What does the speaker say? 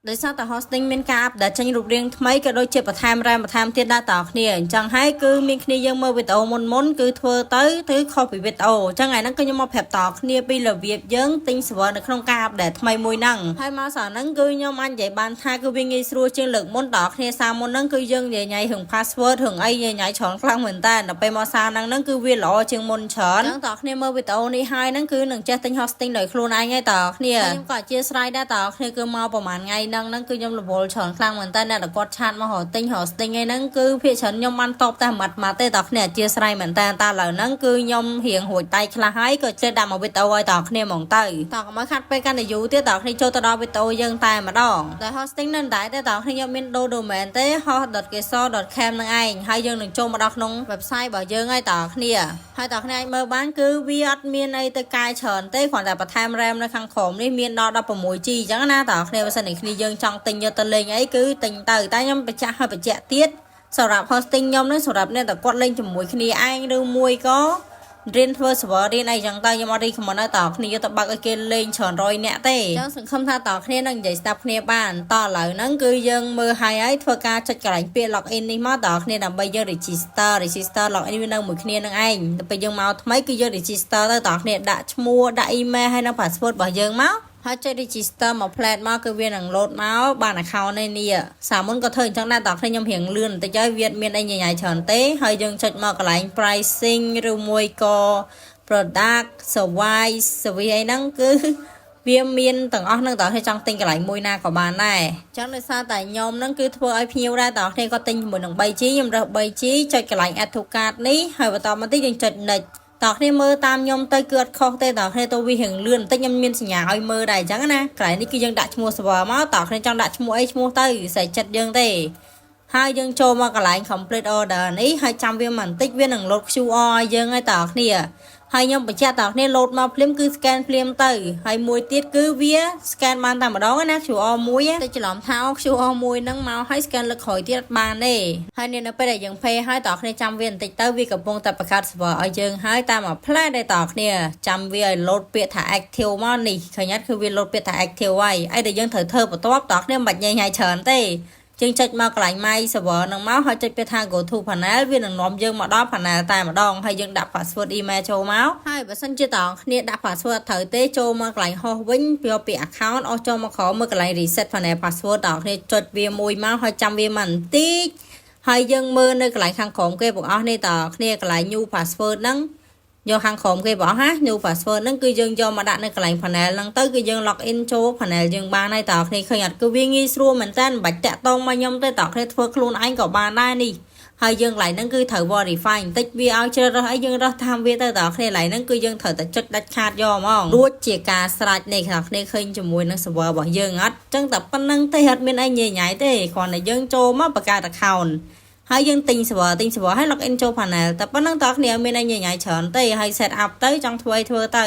ដោយសារតែ hosting មានការ update ចេញរូបរាងថ្មីក៏ដូចជាបន្ថែម RAM បន្ថែមទៀតដែរតើគ្នាអញ្ចឹងហើយគឺមានគ្នាយើងមើលវីដេអូមុនគឺធ្វើទៅខុសពីវីដេអូអញ្ចឹងថ្ងៃហ្នឹងគឺខ្ញុំមកប្រាប់តើគ្នាពីរបៀបយើងទិញ server នៅក្នុងការ update ថ្មីមួយហ្នឹងហើយមកសារហ្នឹងគឺខ្ញុំអាចនិយាយបានថាគឺវាងាយស្រួលជាងលើកមុនតើគ្នាសារមុនហ្នឹងគឺយើងនិយាយរឿង password រឿងអីនិយាយច្រើនខ្លាំងមែនតើដល់ពេលមកសារហ្នឹងគឺវាល្អជាងមុនច្រើនអញ្ចឹងតើគ្នាមើលវីដេអូនេះហើយហ្នឹងគឺនឹងចេះទិញ hosting ដោយខ្លួនឯងហើយតើគ្នាខ្ញុំក៏អធិស្ឋានដែរតើគ្នាគឺមកប្រហែលថ្ងៃហ្នឹងគឺខ្ញុំរវល់ច្រើនខ្លាំងមែនតើអ្នកដែលគាត់ឆាតមកទិញ hosting ឯហ្នឹងគឺភាគច្រើនខ្ញុំបានតបតែមកទេតើគ្នាអធិស្ឋានមែនតើឥឡូវហ្នឹងគឺខ្ញុំរៀងរួចដៃខ្លះហើយក៏ចេះដាក់មកវីដេអូឲ្យតើគ្នាហ្មងទៅតើកុំឲ្យខាត់ពេលកាន់តែយូរទៀតតើគ្នាចូលទៅដល់វីដេអូយើងតែម្ដងតែ hosting នៅដែរតែតើគ្នាខ្ញុំមានដូរ domain ទេ host.kesor.cam នឹងឯងហើយយើងនឹងចូលមកដល់ក្នុង website របស់យើងហើយតើគ្នាហើយតើគ្នាអាចមើលបានគឺវាអត់មានអីទៅកែច្រើនទេគ្រាន់តែបន្ថែម RAM នៅខាងក្រោមនេះមានដល់ 16G អញ្ចឹងណាតើគ្នាបើសិនជាគ្នាយើងចង់ទិញយកទៅលេងអីគឺទិញទៅតែខ្ញុំបញ្ជាក់ទៀតសម្រាប់ hosting ខ្ញុំនឹងសម្រាប់អ្នកដែលគាត់លេងជាមួយគ្នាឯងឬមួយក៏រៀនធ្វើ server រៀនអីចឹងទៅខ្ញុំអត់ recommend ឲ្យតើគ្នាយកទៅបើកឲ្យគេលេងច្រើនរយនាក់ទេអញ្ចឹងសង្ឃឹមថាតើគ្នានឹងនិយាយស្ដាប់គ្នាបានតឥឡូវហ្នឹងគឺយើងមើលហើយធ្វើការចុចកន្លែងពាក្យ login នេះមកតើគ្នាដើម្បីយើង register login វានៅមួយគ្នានឹងឯងទៅពេលយើងមកថ្មីគឺយើង register ទៅតើគ្នាដាក់ឈ្មោះដាក់ email ហើយនិង password របស់យើងមកហើយចុច register មក plate មកគឺវានឹង load មកបាន account នេះសាមុនក៏ធ្វើអញ្ចឹងដែរតើខ្ញុំរៀងលឿនបន្តិចហើយវាមានអីញញ៉ៃច្រើនទេហើយយើងចុចមកកន្លែង pricing ឬមួយក៏ product service អីហ្នឹងគឺវាមានទាំងអស់ហ្នឹងតើគេចង់ទិញកន្លែងមួយណាក៏បានដែរអញ្ចឹងដោយសារតែខ្ញុំហ្នឹងគឺធ្វើឲ្យភ្ញៀវដែរតើគេក៏ទិញជាមួយនឹង 3G ខ្ញុំរើស 3G ចុចកន្លែង add to cart នេះហើយបន្តមកទៀតយើងចុច nextតើគ្នាមើលតាមខ្ញុំទៅគឺអត់ខុសទេតើគ្នាទៅវារៀងលឿនបន្តិចខ្ញុំមានសញ្ញាឲ្យមើលដែរអញ្ចឹងណាកន្លែងនេះគឺយើងដាក់ឈ្មោះ server មកតើគ្នាចង់ដាក់ឈ្មោះអីឈ្មោះទៅស្រេចចិត្តយើងទេហើយយើងចូលមកកន្លែង complete order នេះហើយចាំវាបន្តិចវានឹង load QR ឲ្យយើងហើយតើគ្នាហើយខ្ញុំបញ្ជាក់តើគ្នា load មកភ្លាមគឺ scan ភ្លាមទៅហើយមួយទៀតគឺវា scan បានតែម្ដងណា QR មួយតែច្រឡំថា QR មួយហ្នឹងមកហើយ scan លើកក្រោយទៀតអត់បានទេហើយនៅពេលដែលយើង pay ហើយតើគ្នាចាំវាបន្តិចទៅវាកំពុងតែបង្កើត server ឲ្យយើងហើយតាមមួយផ្លែដែរតើគ្នាចាំវាឲ្យ load ពាក្យថា active មកនេះឃើញអត់គឺវា load ពាក្យថា active ហើយអីដែលយើងត្រូវធ្វើបន្ទាប់តើគ្នាមិនបាច់ញ៉ៃច្រើនទេយើងចុចមកកន្លែង my server នឹងមកហើយចុចពាក្យថា go to panel វានឹងនាំយើងមកដល់ panel តែម្ដងហើយយើងដាក់ password email ចូលមកហើយបើសិនជាតើគ្នាដាក់ password ត្រូវទេចូលមកកន្លែង host វិញយកពាក្យ account អស់ចូលមកក្រោមមើលកន្លែង reset panel password តើគ្នាចុចវាមួយមកហើយចាំវាមិនតិចហើយយើងមើលនៅកន្លែងខាងក្រោមគេបងអស់នេះតើគ្នាកន្លែង new password ហ្នឹងយកខាងក្រោមគេបងណា new password ហ្នឹងគឺយើងយកមកដាក់នៅកន្លែង panel ហ្នឹងទៅគឺយើង log in ចូល panel យើងបានហើយតើគ្នាឃើញអត់គឺវាងាយស្រួលមែនតើមិនបាច់តាក់ទងមកខ្ញុំទេតើគ្នាធ្វើខ្លួនឯងក៏បានដែរនេះហើយយើងកន្លែងហ្នឹងគឺត្រូវ verify បន្តិចវាឲ្យជ្រើសរើសអីយើងរើសតាមវាទៅតើគ្នាកន្លែងហ្នឹងគឺយើងត្រូវតែចុចដាច់ខាតយកហ្មងរួចជាការស្រេចនេះតើគ្នាឃើញជាមួយនឹង server របស់យើងអត់អញ្ចឹងតែប៉ុណ្្នឹងទេអត់មានអីញ៉ៃញ៉ៃទេគ្រាន់តែយើងចូលមកបង្កើត accountហើយយើងទិញ server ហើយ log in ចូល panel តែប៉ុណ្្នឹងតើគ្នាមានអីញ៉ៃញ៉ៃច្រើនទេហើយ set up ទៅចង់ធ្វើអីធ្វើទៅ